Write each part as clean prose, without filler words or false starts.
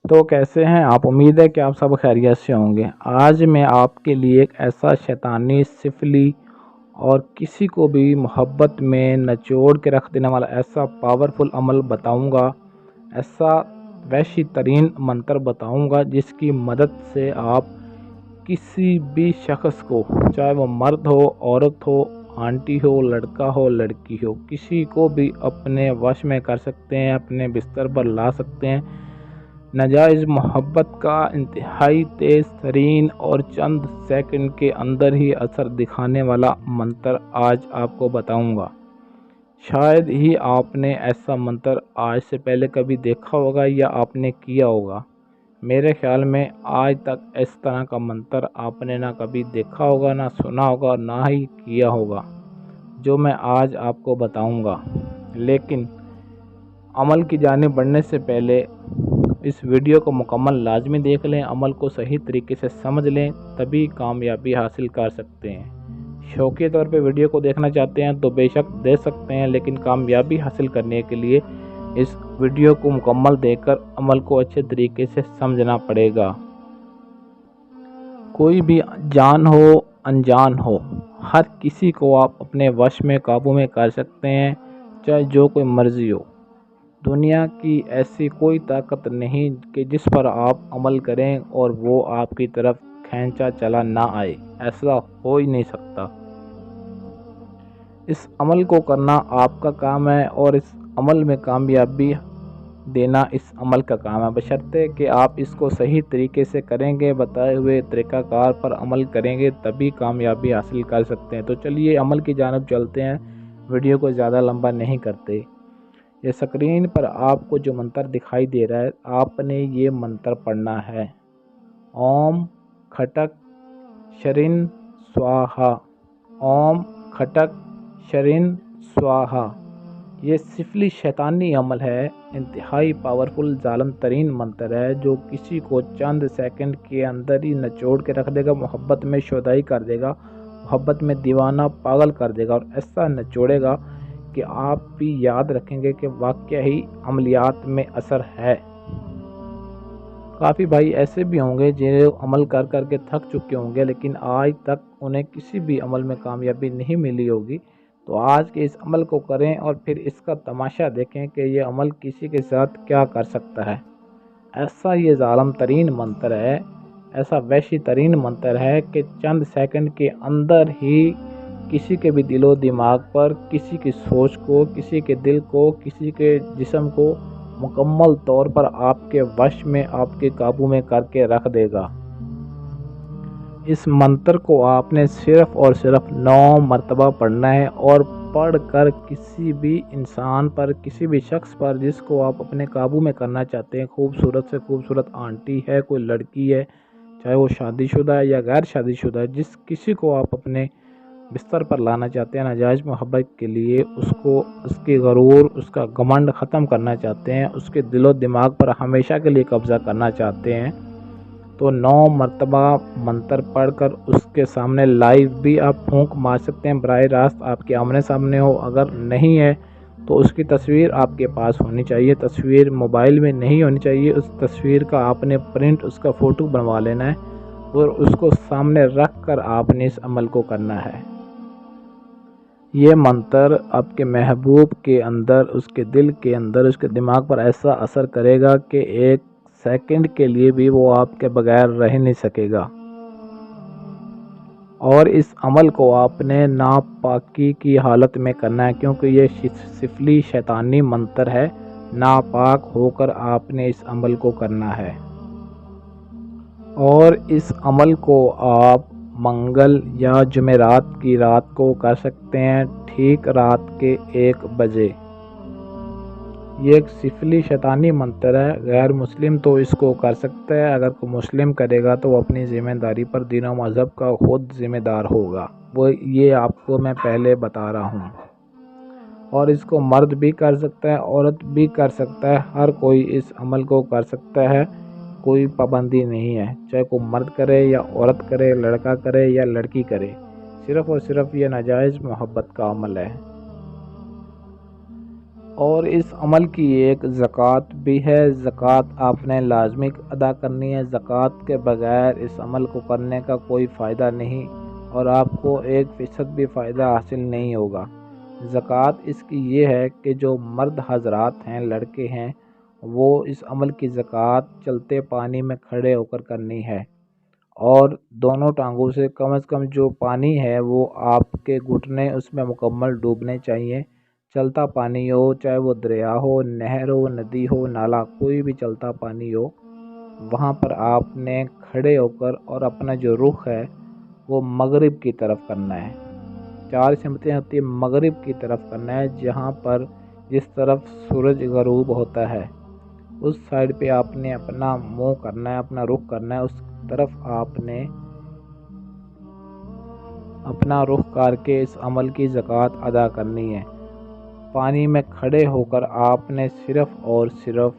تو کیسے ہیں آپ؟ امید ہے کہ آپ سب خیریت سے ہوں گے۔ آج میں آپ کے لیے ایک ایسا شیطانی، سفلی اور کسی کو بھی محبت میں نچوڑ کے رکھ دینے والا ایسا پاورفل عمل بتاؤں گا، ایسا وحشی ترین منتر بتاؤں گا جس کی مدد سے آپ کسی بھی شخص کو، چاہے وہ مرد ہو، عورت ہو، آنٹی ہو، لڑکا ہو، لڑکی ہو، کسی کو بھی اپنے وش میں کر سکتے ہیں، اپنے بستر پر لا سکتے ہیں۔ ناجائز محبت کا انتہائی تیز ترین اور چند سیکنڈ کے اندر ہی اثر دکھانے والا منتر آج آپ کو بتاؤں گا۔ شاید ہی آپ نے ایسا منتر آج سے پہلے کبھی دیکھا ہوگا یا آپ نے کیا ہوگا۔ میرے خیال میں آج تک اس طرح کا منتر آپ نے نہ کبھی دیکھا ہوگا، نہ سنا ہوگا، نہ ہی کیا ہوگا جو میں آج آپ کو بتاؤں گا۔ لیکن عمل کی جانب بڑھنے سے پہلے اس ویڈیو کو مکمل لازمی دیکھ لیں، عمل کو صحیح طریقے سے سمجھ لیں، تبھی کامیابی حاصل کر سکتے ہیں۔ شوقی طور پہ ویڈیو کو دیکھنا چاہتے ہیں تو بے شک دیکھ سکتے ہیں، لیکن کامیابی حاصل کرنے کے لیے اس ویڈیو کو مکمل دیکھ کر عمل کو اچھے طریقے سے سمجھنا پڑے گا۔ کوئی بھی جان ہو، انجان ہو، ہر کسی کو آپ اپنے وش میں، قابو میں کر سکتے ہیں، چاہے جو کوئی مرضی ہو۔ دنیا کی ایسی کوئی طاقت نہیں کہ جس پر آپ عمل کریں اور وہ آپ کی طرف کھینچا چلا نہ آئے، ایسا ہو ہی نہیں سکتا۔ اس عمل کو کرنا آپ کا کام ہے اور اس عمل میں کامیابی دینا اس عمل کا کام ہے، بشرطے کہ آپ اس کو صحیح طریقے سے کریں گے، بتائے ہوئے طریقہ کار پر عمل کریں گے تبھی کامیابی حاصل کر سکتے ہیں۔ تو چلیے عمل کی جانب چلتے ہیں، ویڈیو کو زیادہ لمبا نہیں کرتے۔ یہ سکرین پر آپ کو جو منتر دکھائی دے رہا ہے، آپ نے یہ منتر پڑھنا ہے: اوم کھٹک شرین سواہا، اوم کھٹک شرین سواہا۔ یہ سفلی شیطانی عمل ہے، انتہائی پاورفل ظالم ترین منتر ہے جو کسی کو چند سیکنڈ کے اندر ہی نچوڑ کے رکھ دے گا، محبت میں شودائی کر دے گا، محبت میں دیوانہ پاگل کر دے گا، اور ایسا نچوڑے گا کہ آپ بھی یاد رکھیں گے کہ واقعہ ہی عملیات میں اثر ہے۔ کافی بھائی ایسے بھی ہوں گے جو عمل کر کر کے تھک چکے ہوں گے، لیکن آج تک انہیں کسی بھی عمل میں کامیابی نہیں ملی ہوگی۔ تو آج کے اس عمل کو کریں اور پھر اس کا تماشا دیکھیں کہ یہ عمل کسی کے ساتھ کیا کر سکتا ہے۔ ایسا یہ ظالم ترین منتر ہے، ایسا وحشی ترین منتر ہے کہ چند سیکنڈ کے اندر ہی کسی کے بھی دل و دماغ پر، کسی کی سوچ کو، کسی کے دل کو، کسی کے جسم کو مکمل طور پر آپ کے وش میں، آپ کے قابو میں کر کے رکھ دے گا۔ اس منتر کو آپ نے صرف اور صرف 9 مرتبہ پڑھنا ہے، اور پڑھ کر کسی بھی انسان پر، کسی بھی شخص پر جس کو آپ اپنے قابو میں کرنا چاہتے ہیں، خوبصورت سے خوبصورت آنٹی ہے، کوئی لڑکی ہے، چاہے وہ شادی شدہ ہے یا غیر شادی شدہ ہے، جس کسی کو آپ اپنے بستر پر لانا چاہتے ہیں ناجائز محبت کے لیے، اس کو، اس کی غرور، اس کا گھمنڈ ختم کرنا چاہتے ہیں، اس کے دل و دماغ پر ہمیشہ کے لیے قبضہ کرنا چاہتے ہیں، تو 9 مرتبہ منتر پڑھ کر اس کے سامنے لائیو بھی آپ پھونک مار سکتے ہیں، براہ راست آپ کے آمنے سامنے ہو۔ اگر نہیں ہے تو اس کی تصویر آپ کے پاس ہونی چاہیے، تصویر موبائل میں نہیں ہونی چاہیے، اس تصویر کا آپ نے پرنٹ، اس کا فوٹو بنوا لینا ہے اور اس کو سامنے رکھ کر آپ نے اس عمل کو کرنا ہے۔ یہ منتر آپ کے محبوب کے اندر، اس کے دل کے اندر، اس کے دماغ پر ایسا اثر کرے گا کہ ایک سیکنڈ کے لیے بھی وہ آپ کے بغیر رہ نہیں سکے گا۔ اور اس عمل کو آپ نے ناپاکی کی حالت میں کرنا ہے، کیونکہ یہ سفلی شیطانی منتر ہے، ناپاک ہو کر آپ نے اس عمل کو کرنا ہے۔ اور اس عمل کو آپ منگل یا جمعرات کی رات کو کر سکتے ہیں، ٹھیک رات کے 1 بجے۔ یہ ایک سفلی شیطانی منتر ہے، غیر مسلم تو اس کو کر سکتا ہے، اگر کوئی مسلم کرے گا تو وہ اپنی ذمہ داری پر، دین و مذہب کا خود ذمہ دار ہوگا، وہ یہ آپ کو میں پہلے بتا رہا ہوں۔ اور اس کو مرد بھی کر سکتا ہے، عورت بھی کر سکتا ہے، ہر کوئی اس عمل کو کر سکتا ہے، کوئی پابندی نہیں ہے، چاہے کوئی مرد کرے یا عورت کرے، لڑکا کرے یا لڑکی کرے، صرف اور صرف یہ ناجائز محبت کا عمل ہے۔ اور اس عمل کی ایک زکوٰۃ بھی ہے۔ زکوٰۃ آپ نے لازمی ادا کرنی ہے۔ زکوٰۃ کے بغیر اس عمل کو کرنے کا کوئی فائدہ نہیں اور آپ کو 1% بھی فائدہ حاصل نہیں ہوگا۔ زکوٰۃ اس کی یہ ہے کہ جو مرد حضرات ہیں، لڑکے ہیں، وہ اس عمل کی زکوٰۃ چلتے پانی میں کھڑے ہو کر کرنی ہے اور دونوں ٹانگوں سے کم از کم جو پانی ہے وہ آپ کے گھٹنے اس میں مکمل ڈوبنے چاہیے۔ چلتا پانی ہو، چاہے وہ دریا ہو، نہر ہو، ندی ہو، نالا، کوئی بھی چلتا پانی ہو، وہاں پر آپ نے کھڑے ہو کر اور اپنا جو رخ ہے وہ مغرب کی طرف کرنا ہے۔ 4 سمتیں ہوتی ہیں، مغرب کی طرف کرنا ہے، جس طرف سورج غروب ہوتا ہے اس سائڈ پہ آپ نے اپنا منہ کرنا ہے، اپنا رخ کرنا ہے، اس طرف آپ نے اپنا رخ کر کے اس عمل کی زکوٰۃ ادا کرنی ہے۔ پانی میں کھڑے ہو کر آپ نے صرف اور صرف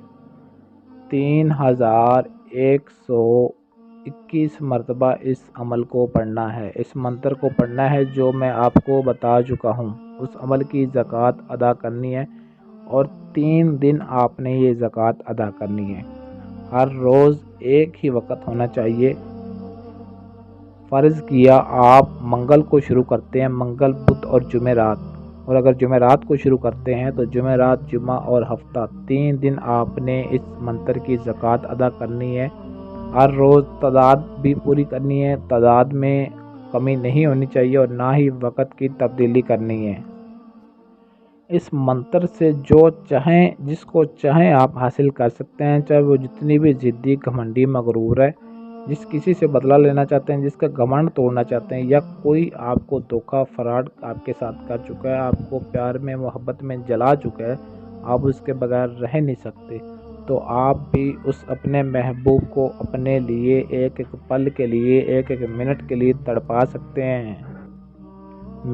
3121 مرتبہ اس عمل کو پڑھنا ہے، اس منتر کو پڑھنا ہے جو میں آپ کو بتا چکا ہوں۔ اس عمل کی زکوٰۃ ادا کرنی ہے اور 3 دن آپ نے یہ زکوٰۃ ادا کرنی ہے۔ ہر روز ایک ہی وقت ہونا چاہیے۔ فرض کیا آپ منگل کو شروع کرتے ہیں، منگل، بدھ اور جمعرات، اور اگر جمعرات کو شروع کرتے ہیں تو جمعرات، جمعہ اور ہفتہ 3 دن آپ نے اس منتر کی زکوٰۃ ادا کرنی ہے۔ ہر روز تعداد بھی پوری کرنی ہے، تعداد میں کمی نہیں ہونی چاہیے اور نہ ہی وقت کی تبدیلی کرنی ہے۔ اس منتر سے جو چاہیں، جس کو چاہیں آپ حاصل کر سکتے ہیں، چاہے وہ جتنی بھی ضدی، گھمنڈی، مغرور ہے، جس کسی سے بدلہ لینا چاہتے ہیں، جس کا گھمنڈ توڑنا چاہتے ہیں، یا کوئی آپ کو دھوکہ فراڈ آپ کے ساتھ کر چکا ہے، آپ کو پیار میں، محبت میں جلا چکا ہے، آپ اس کے بغیر رہ نہیں سکتے، تو آپ بھی اس اپنے محبوب کو اپنے لیے ایک ایک پل کے لیے، ایک ایک منٹ کے لیے تڑپا سکتے ہیں۔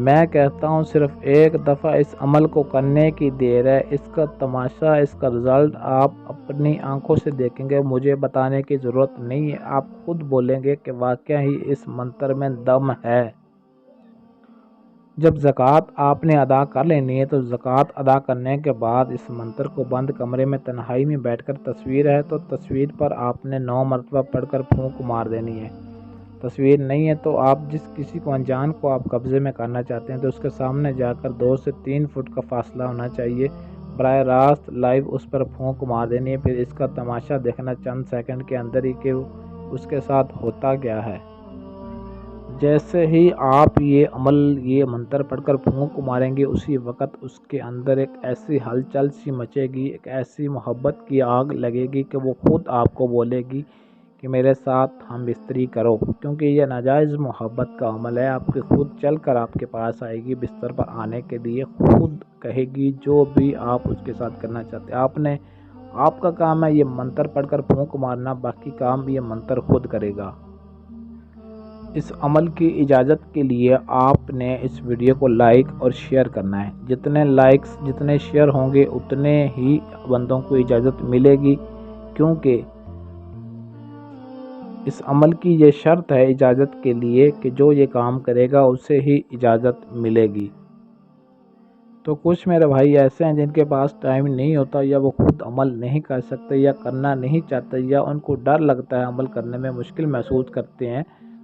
میں کہتا ہوں صرف ایک دفعہ اس عمل کو کرنے کی دیر ہے، اس کا تماشا، اس کا رزلٹ آپ اپنی آنکھوں سے دیکھیں گے، مجھے بتانے کی ضرورت نہیں ہے، آپ خود بولیں گے کہ واقعہ ہی اس منتر میں دم ہے۔ جب زکوٰۃ آپ نے ادا کر لینی ہے تو زکوٰۃ ادا کرنے کے بعد اس منتر کو بند کمرے میں تنہائی میں بیٹھ کر، تصویر ہے تو تصویر پر آپ نے 9 مرتبہ پڑھ کر پھونک مار دینی ہے۔ تصویر نہیں ہے تو آپ جس کسی کو انجان کو آپ قبضے میں کرنا چاہتے ہیں تو اس کے سامنے جا کر 2 سے 3 فٹ کا فاصلہ ہونا چاہیے، براہ راست لائیو اس پر پھونک مار دینی ہے، پھر اس کا تماشا دیکھنا چند سیکنڈ کے اندر ہی کہ اس کے ساتھ ہوتا کیا ہے۔ جیسے ہی آپ یہ منتر پڑھ کر پھونک ماریں گے، اسی وقت اس کے اندر ایک ایسی ہلچل سی مچے گی، ایک ایسی محبت کی آگ لگے گی کہ وہ خود آپ کو بولے گی کہ میرے ساتھ ہم بستری کرو، کیونکہ یہ ناجائز محبت کا عمل ہے۔ آپ کی خود چل کر آپ کے پاس آئے گی بستر پر آنے کے لیے، خود کہے گی جو بھی آپ اس کے ساتھ کرنا چاہتے ہیں۔ آپ کا کام ہے یہ منتر پڑھ کر پھونک مارنا، باقی کام بھی یہ منتر خود کرے گا۔ اس عمل کی اجازت کے لیے آپ نے اس ویڈیو کو لائک اور شیئر کرنا ہے۔ جتنے لائکس، جتنے شیئر ہوں گے اتنے ہی بندوں کو اجازت ملے گی، کیونکہ اس عمل کی یہ شرط ہے اجازت کے لیے کہ جو یہ کام کرے گا اسے ہی اجازت ملے گی۔ تو کچھ میرے بھائی ایسے ہیں جن کے پاس ٹائم نہیں ہوتا، یا وہ خود عمل نہیں کر سکتے، یا کرنا نہیں چاہتے، یا ان کو ڈر لگتا ہے، عمل کرنے میں مشکل محسوس کرتے ہیں،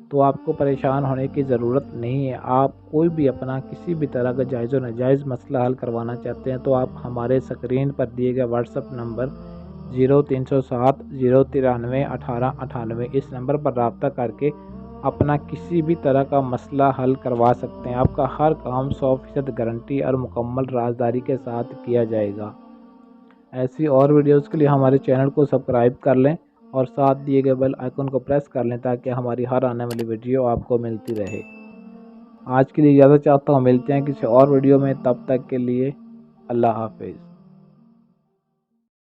تو آپ کو پریشان ہونے کی ضرورت نہیں ہے۔ آپ کوئی بھی اپنا کسی بھی طرح کا جائز و ناجائز مسئلہ حل کروانا چاہتے ہیں تو آپ ہمارے اسکرین پر دیے گئے واٹس ایپ نمبر 0307 093 1898 اس نمبر پر رابطہ کر کے اپنا کسی بھی طرح کا مسئلہ حل کروا سکتے ہیں۔ آپ کا ہر کام 100% گارنٹی اور مکمل رازداری کے ساتھ کیا جائے گا۔ ایسی اور ویڈیوز کے لیے ہمارے چینل کو سبسکرائب کر لیں اور ساتھ دیے گئے بیل آئیکن کو پریس کر لیں تاکہ ہماری ہر آنے والی ویڈیو آپ کو ملتی رہے۔ آج کے لیے اجازت چاہتا ہوں، ملتے ہیں کسی اور ویڈیو میں، تب تک کے لیے اللہ حافظ۔